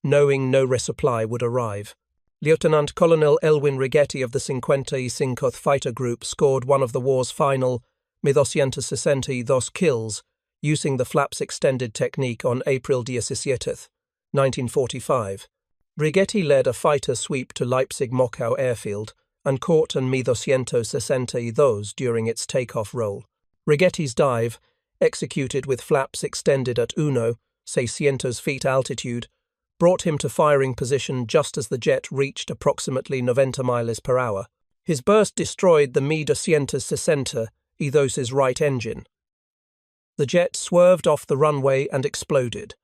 knowing no resupply would arrive. Lieutenant Colonel Elwin Righetti of the 55th Fighter Group scored one of the war's final Me 262 kills using the flaps extended technique on April 17, 1945. Righetti led a fighter sweep to Leipzig-Mockau airfield and caught an Me 262 during its takeoff roll. Righetti's dive, executed with flaps extended at 600 feet altitude, brought him to firing position just as the jet reached approximately 90 miles per hour. His burst destroyed the Me 262's right engine. The jet swerved off the runway and exploded.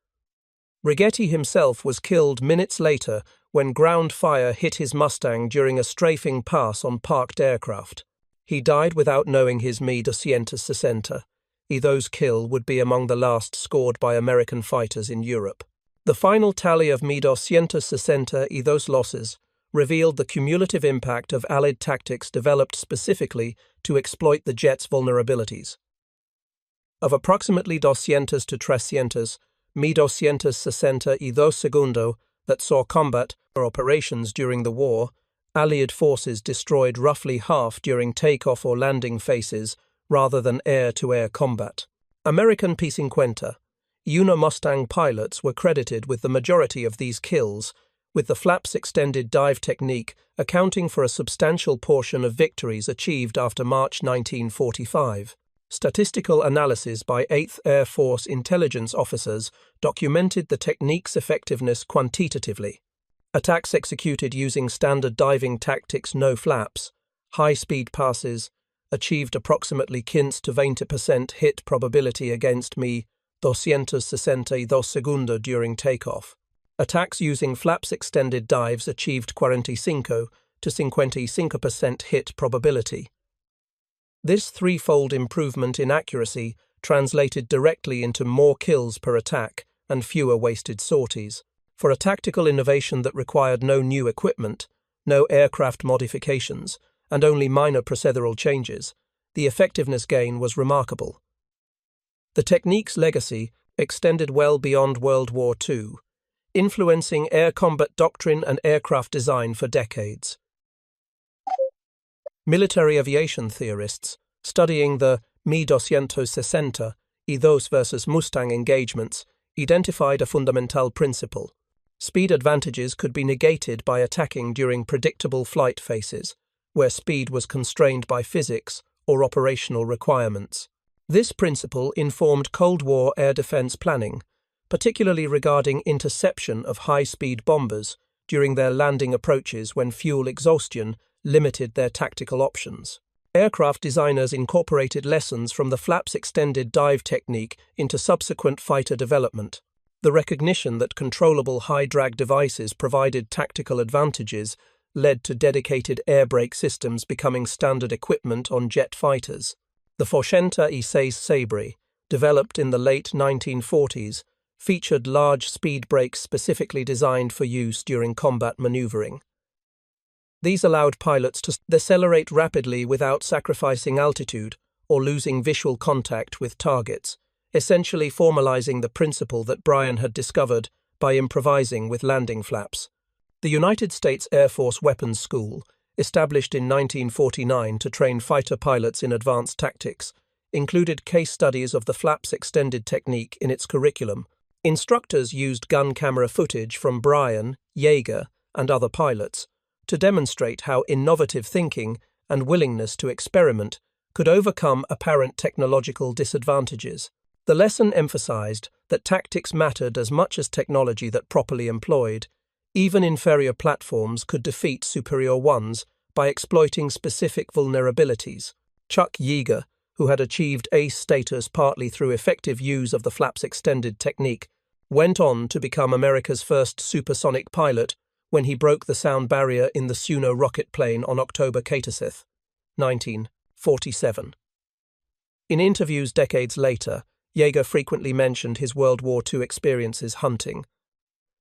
Righetti himself was killed minutes later when ground fire hit his Mustang during a strafing pass on parked aircraft. He died without knowing his Me 262's kill would be among the last scored by American fighters in Europe. The final tally of Me 262's losses revealed the cumulative impact of Allied tactics developed specifically to exploit the jet's vulnerabilities. Of approximately 200 to 300 Me 262 segundo that saw combat or operations during the war, Allied forces destroyed roughly half during takeoff or landing phases rather than air-to-air combat. American P-50 Mustang pilots were credited with the majority of these kills, with the flaps extended dive technique accounting for a substantial portion of victories achieved after March 1945. Statistical analysis by 8th Air Force intelligence officers documented the technique's effectiveness quantitatively. Attacks executed using standard diving tactics no flaps, high-speed passes, achieved approximately 15 to 20% hit probability against Me 262 segundo during takeoff. Attacks using flaps extended dives achieved 45 to 55% hit probability. This threefold improvement in accuracy translated directly into more kills per attack and fewer wasted sorties. For a tactical innovation that required no new equipment, no aircraft modifications, and only minor procedural changes, the effectiveness gain was remarkable. The technique's legacy extended well beyond World War II, influencing air combat doctrine and aircraft design for decades. Military aviation theorists, studying the Me 260 versus Mustang engagements, identified a fundamental principle. Speed advantages could be negated by attacking during predictable flight phases, where speed was constrained by physics or operational requirements. This principle informed Cold War air defense planning, particularly regarding interception of high-speed bombers during their landing approaches when fuel exhaustion limited their tactical options. Aircraft designers incorporated lessons from the flaps extended dive technique into subsequent fighter development. The recognition that controllable high-drag devices provided tactical advantages led to dedicated air brake systems becoming standard equipment on jet fighters. The Forschenta E6 Sabri, developed in the late 1940s, featured large speed brakes specifically designed for use during combat maneuvering. These allowed pilots to decelerate rapidly without sacrificing altitude or losing visual contact with targets, essentially formalizing the principle that Bryan had discovered by improvising with landing flaps. The United States Air Force Weapons School, established in 1949 to train fighter pilots in advanced tactics, included case studies of the flaps extended technique in its curriculum. Instructors used gun camera footage from Bryan, Yeager, and other pilots to demonstrate how innovative thinking and willingness to experiment could overcome apparent technological disadvantages. The lesson emphasized that tactics mattered as much as technology that properly employed. Even inferior platforms could defeat superior ones by exploiting specific vulnerabilities. Chuck Yeager, who had achieved ace status partly through effective use of the flaps extended technique, went on to become America's first supersonic pilot when he broke the sound barrier in the Suno rocket plane on October 1947. In interviews decades later, Yeager frequently mentioned his World War II experiences hunting.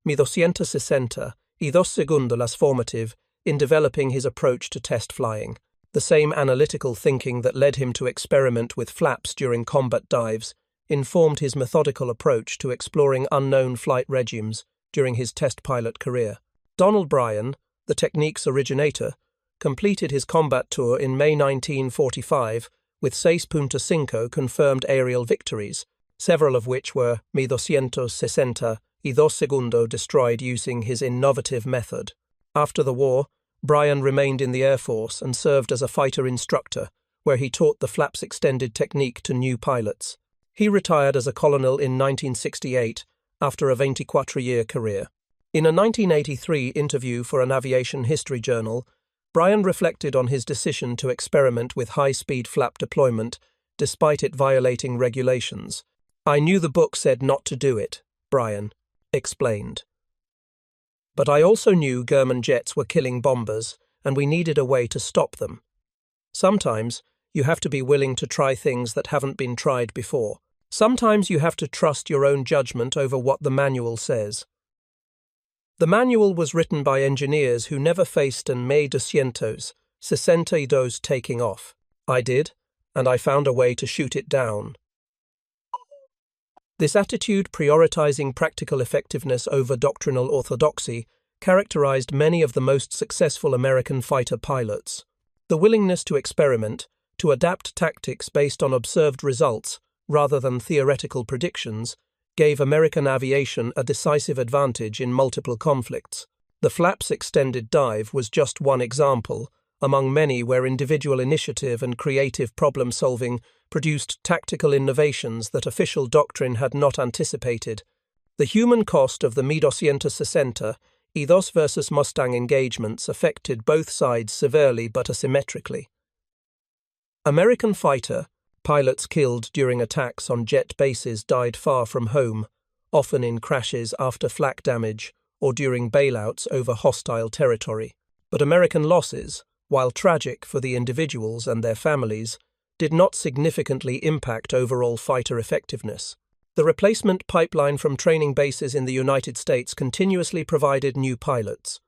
Mi 260 y 2 segundos formative in developing his approach to test flying. The same analytical thinking that led him to experiment with flaps during combat dives informed his methodical approach to exploring unknown flight regimes during his test pilot career. Donald Bryan, the technique's originator, completed his combat tour in May 1945 with 6.5 confirmed aerial victories, several of which were Mi 260 y 2 segundos destroyed using his innovative method. After the war, Bryan remained in the Air Force and served as a fighter instructor, where he taught the flaps extended technique to new pilots. He retired as a colonel in 1968 after a 24-year career. In a 1983 interview for an aviation history journal, Bryan reflected on his decision to experiment with high-speed flap deployment despite it violating regulations. "I knew the book said not to do it," Bryan explained. "But I also knew German jets were killing bombers, and we needed a way to stop them. Sometimes you have to be willing to try things that haven't been tried before. Sometimes you have to trust your own judgment over what the manual says." The manual was written by engineers who never faced an Mi 262 taking off. I did, and I found a way to shoot it down. This attitude, prioritizing practical effectiveness over doctrinal orthodoxy, characterized many of the most successful American fighter pilots. The willingness to experiment, to adapt tactics based on observed results rather than theoretical predictions, gave American aviation a decisive advantage in multiple conflicts. The flaps extended dive was just one example, among many where individual initiative and creative problem-solving produced tactical innovations that official doctrine had not anticipated. The human cost of the Mi 260 y 2 versus Mustang engagements affected both sides severely but asymmetrically. American fighter pilots killed during attacks on jet bases died far from home, often in crashes after flak damage or during bailouts over hostile territory. But American losses, while tragic for the individuals and their families, did not significantly impact overall fighter effectiveness. The replacement pipeline from training bases in the United States continuously provided new pilots.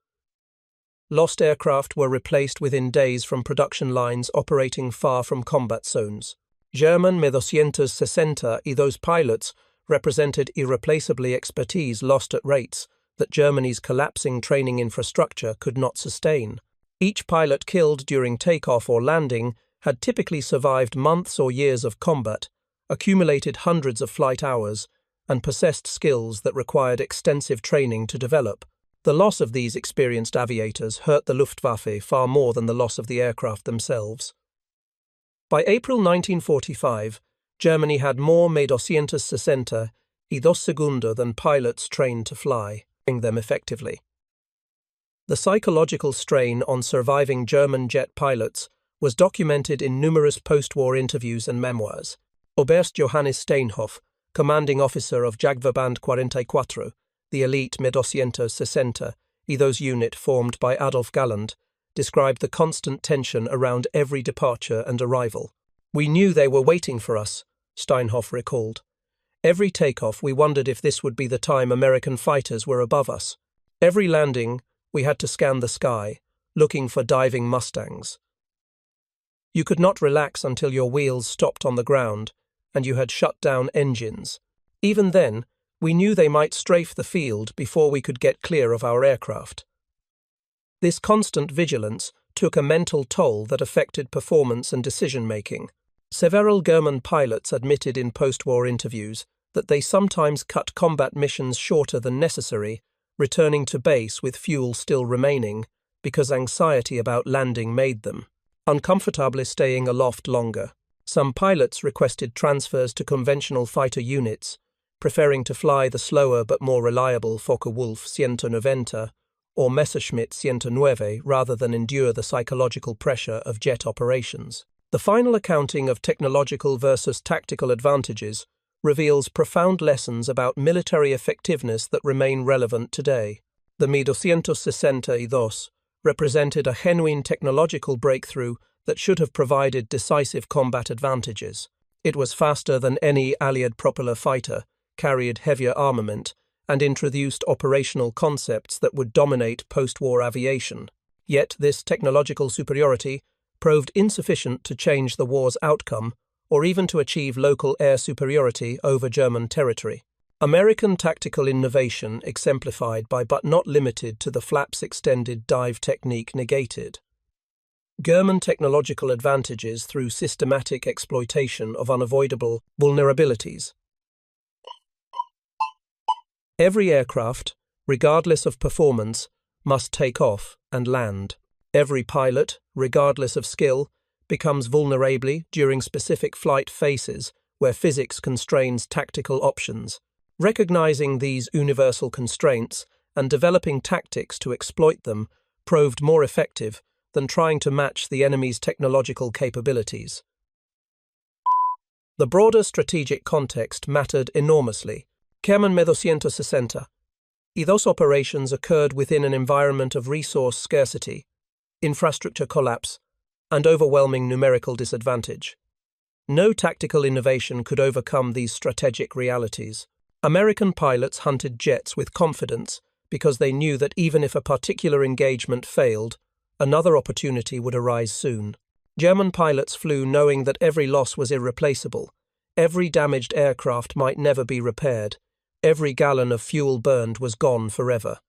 Lost aircraft were replaced within days from production lines operating far from combat zones. German Mi 260 y 2 pilots represented irreplaceably expertise lost at rates that Germany's collapsing training infrastructure could not sustain. Each pilot killed during takeoff or landing had typically survived months or years of combat, accumulated hundreds of flight hours, and possessed skills that required extensive training to develop. The loss of these experienced aviators hurt the Luftwaffe far more than the loss of the aircraft themselves. By April 1945, Germany had more Mi 260 y 2 segundos than pilots trained to fly, them effectively. The psychological strain on surviving German jet pilots was documented in numerous post-war interviews and memoirs. Oberst Johannes Steinhoff, commanding officer of Jagdverband 44, the elite 260, ETHOS unit formed by Adolf Galland, described the constant tension around every departure and arrival. "We knew they were waiting for us," Steinhoff recalled. "Every takeoff we wondered if this would be the time American fighters were above us. Every landing we had to scan the sky, looking for diving Mustangs. You could not relax until your wheels stopped on the ground and you had shut down engines. Even then, we knew they might strafe the field before we could get clear of our aircraft." This constant vigilance took a mental toll that affected performance and decision-making. Several German pilots admitted in post-war interviews that they sometimes cut combat missions shorter than necessary, returning to base with fuel still remaining, because anxiety about landing made them uncomfortably staying aloft longer. Some pilots requested transfers to conventional fighter units, preferring to fly the slower but more reliable Focke-Wulf 190 or Messerschmitt 109 rather than endure the psychological pressure of jet operations. The final accounting of technological versus tactical advantages reveals profound lessons about military effectiveness that remain relevant today. The 260 ETHOS represented a genuine technological breakthrough that should have provided decisive combat advantages. It was faster than any Allied propeller fighter, carried heavier armament, and introduced operational concepts that would dominate post-war aviation. Yet this technological superiority proved insufficient to change the war's outcome or even to achieve local air superiority over German territory. American tactical innovation exemplified by but not limited to the flaps extended dive technique negated German technological advantages through systematic exploitation of unavoidable vulnerabilities. Every aircraft, regardless of performance, must take off and land. Every pilot, regardless of skill, becomes vulnerable during specific flight phases where physics constrains tactical options. Recognizing these universal constraints and developing tactics to exploit them proved more effective than trying to match the enemy's technological capabilities. The broader strategic context mattered enormously. German 260. ETHOS operations occurred within an environment of resource scarcity, infrastructure collapse, and overwhelming numerical disadvantage. No tactical innovation could overcome these strategic realities. American pilots hunted jets with confidence because they knew that even if a particular engagement failed, another opportunity would arise soon. German pilots flew knowing that every loss was irreplaceable, every damaged aircraft might never be repaired, every gallon of fuel burned was gone forever.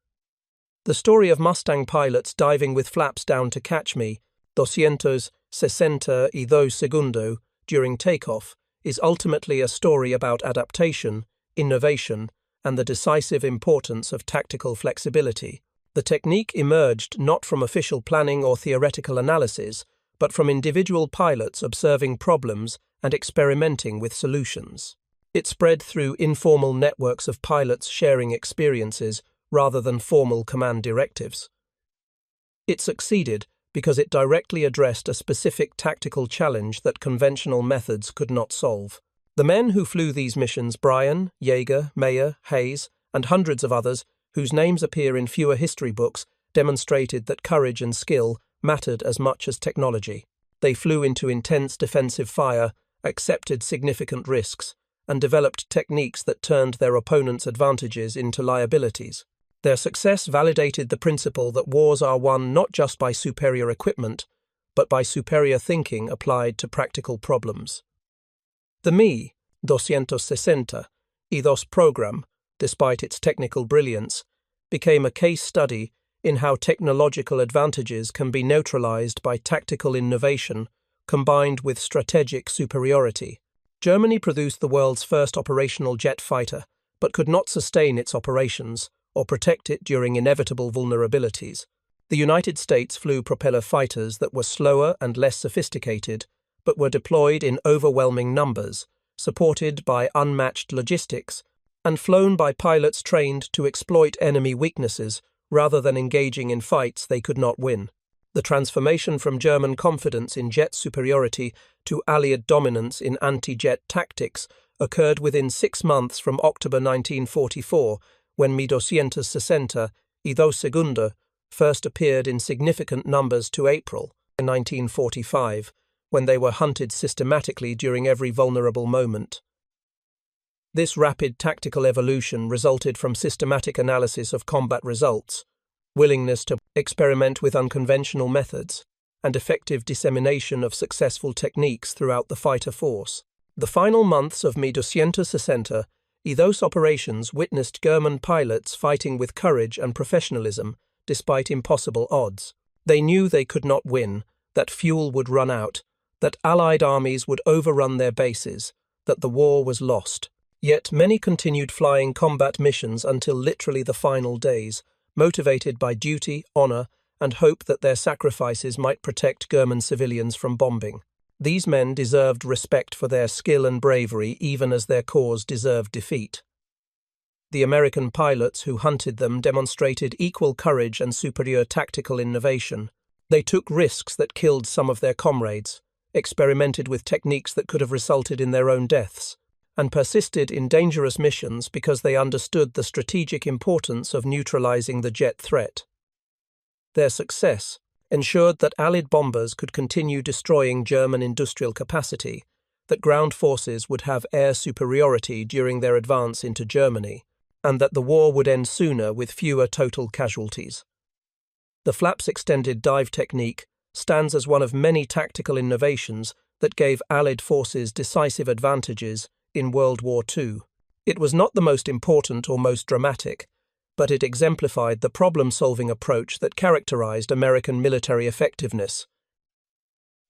The story of Mustang pilots diving with flaps down to catch me, 260 segundo, during takeoff, is ultimately a story about adaptation, innovation, and the decisive importance of tactical flexibility. The technique emerged not from official planning or theoretical analysis, but from individual pilots observing problems and experimenting with solutions. It spread through informal networks of pilots sharing experiences rather than formal command directives. It succeeded because it directly addressed a specific tactical challenge that conventional methods could not solve. The men who flew these missions, Bryan, Yeager, Mayer, Hayes, and hundreds of others, whose names appear in fewer history books, demonstrated that courage and skill mattered as much as technology. They flew into intense defensive fire, accepted significant risks, and developed techniques that turned their opponents' advantages into liabilities. Their success validated the principle that wars are won not just by superior equipment, but by superior thinking applied to practical problems. The Me 260 ETHOS program, despite its technical brilliance, became a case study in how technological advantages can be neutralized by tactical innovation combined with strategic superiority. Germany produced the world's first operational jet fighter, but could not sustain its operations or protect it during inevitable vulnerabilities. The United States flew propeller fighters that were slower and less sophisticated, but were deployed in overwhelming numbers, supported by unmatched logistics, and flown by pilots trained to exploit enemy weaknesses rather than engaging in fights they could not win. The transformation from German confidence in jet superiority to Allied dominance in anti-jet tactics occurred within 6 months from October 1944, when 1260 y 2 first appeared in significant numbers, to April 1945, when they were hunted systematically during every vulnerable moment. This rapid tactical evolution resulted from systematic analysis of combat results, willingness to experiment with unconventional methods, and effective dissemination of successful techniques throughout the fighter force. The final months of 1260 y 2 operations witnessed German pilots fighting with courage and professionalism despite impossible odds. They knew they could not win, that fuel would run out, that Allied armies would overrun their bases, that the war was lost. Yet many continued flying combat missions until literally the final days, motivated by duty, honor, and hope that their sacrifices might protect German civilians from bombing. These men deserved respect for their skill and bravery, even as their cause deserved defeat. The American pilots who hunted them demonstrated equal courage and superior tactical innovation. They took risks that killed some of their comrades, experimented with techniques that could have resulted in their own deaths, and persisted in dangerous missions because they understood the strategic importance of neutralizing the jet threat. Their success ensured that Allied bombers could continue destroying German industrial capacity, that ground forces would have air superiority during their advance into Germany, and that the war would end sooner with fewer total casualties. The flaps extended dive technique stands as one of many tactical innovations that gave Allied forces decisive advantages in World War II. It was not the most important or most dramatic, but it exemplified the problem-solving approach that characterized American military effectiveness.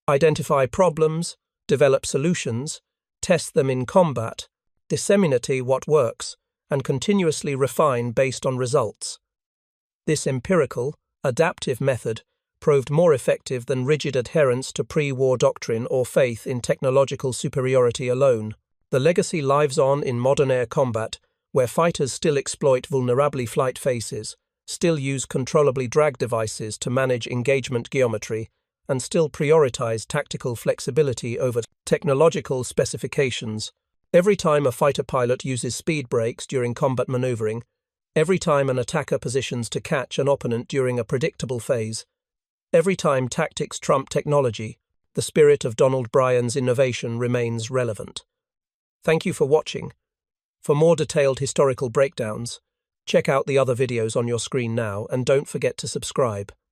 Identify problems, develop solutions, test them in combat, disseminate what works, and continuously refine based on results. This empirical, adaptive method proved more effective than rigid adherence to pre-war doctrine or faith in technological superiority alone. The legacy lives on in modern air combat, where fighters still exploit vulnerably flight phases, still use controllably drag devices to manage engagement geometry, and still prioritize tactical flexibility over technological specifications. Every time a fighter pilot uses speed brakes during combat maneuvering, every time an attacker positions to catch an opponent during a predictable phase, every time tactics trump technology, the spirit of Donald Bryan's innovation remains relevant. Thank you for watching. For more detailed historical breakdowns, check out the other videos on your screen now, and don't forget to subscribe.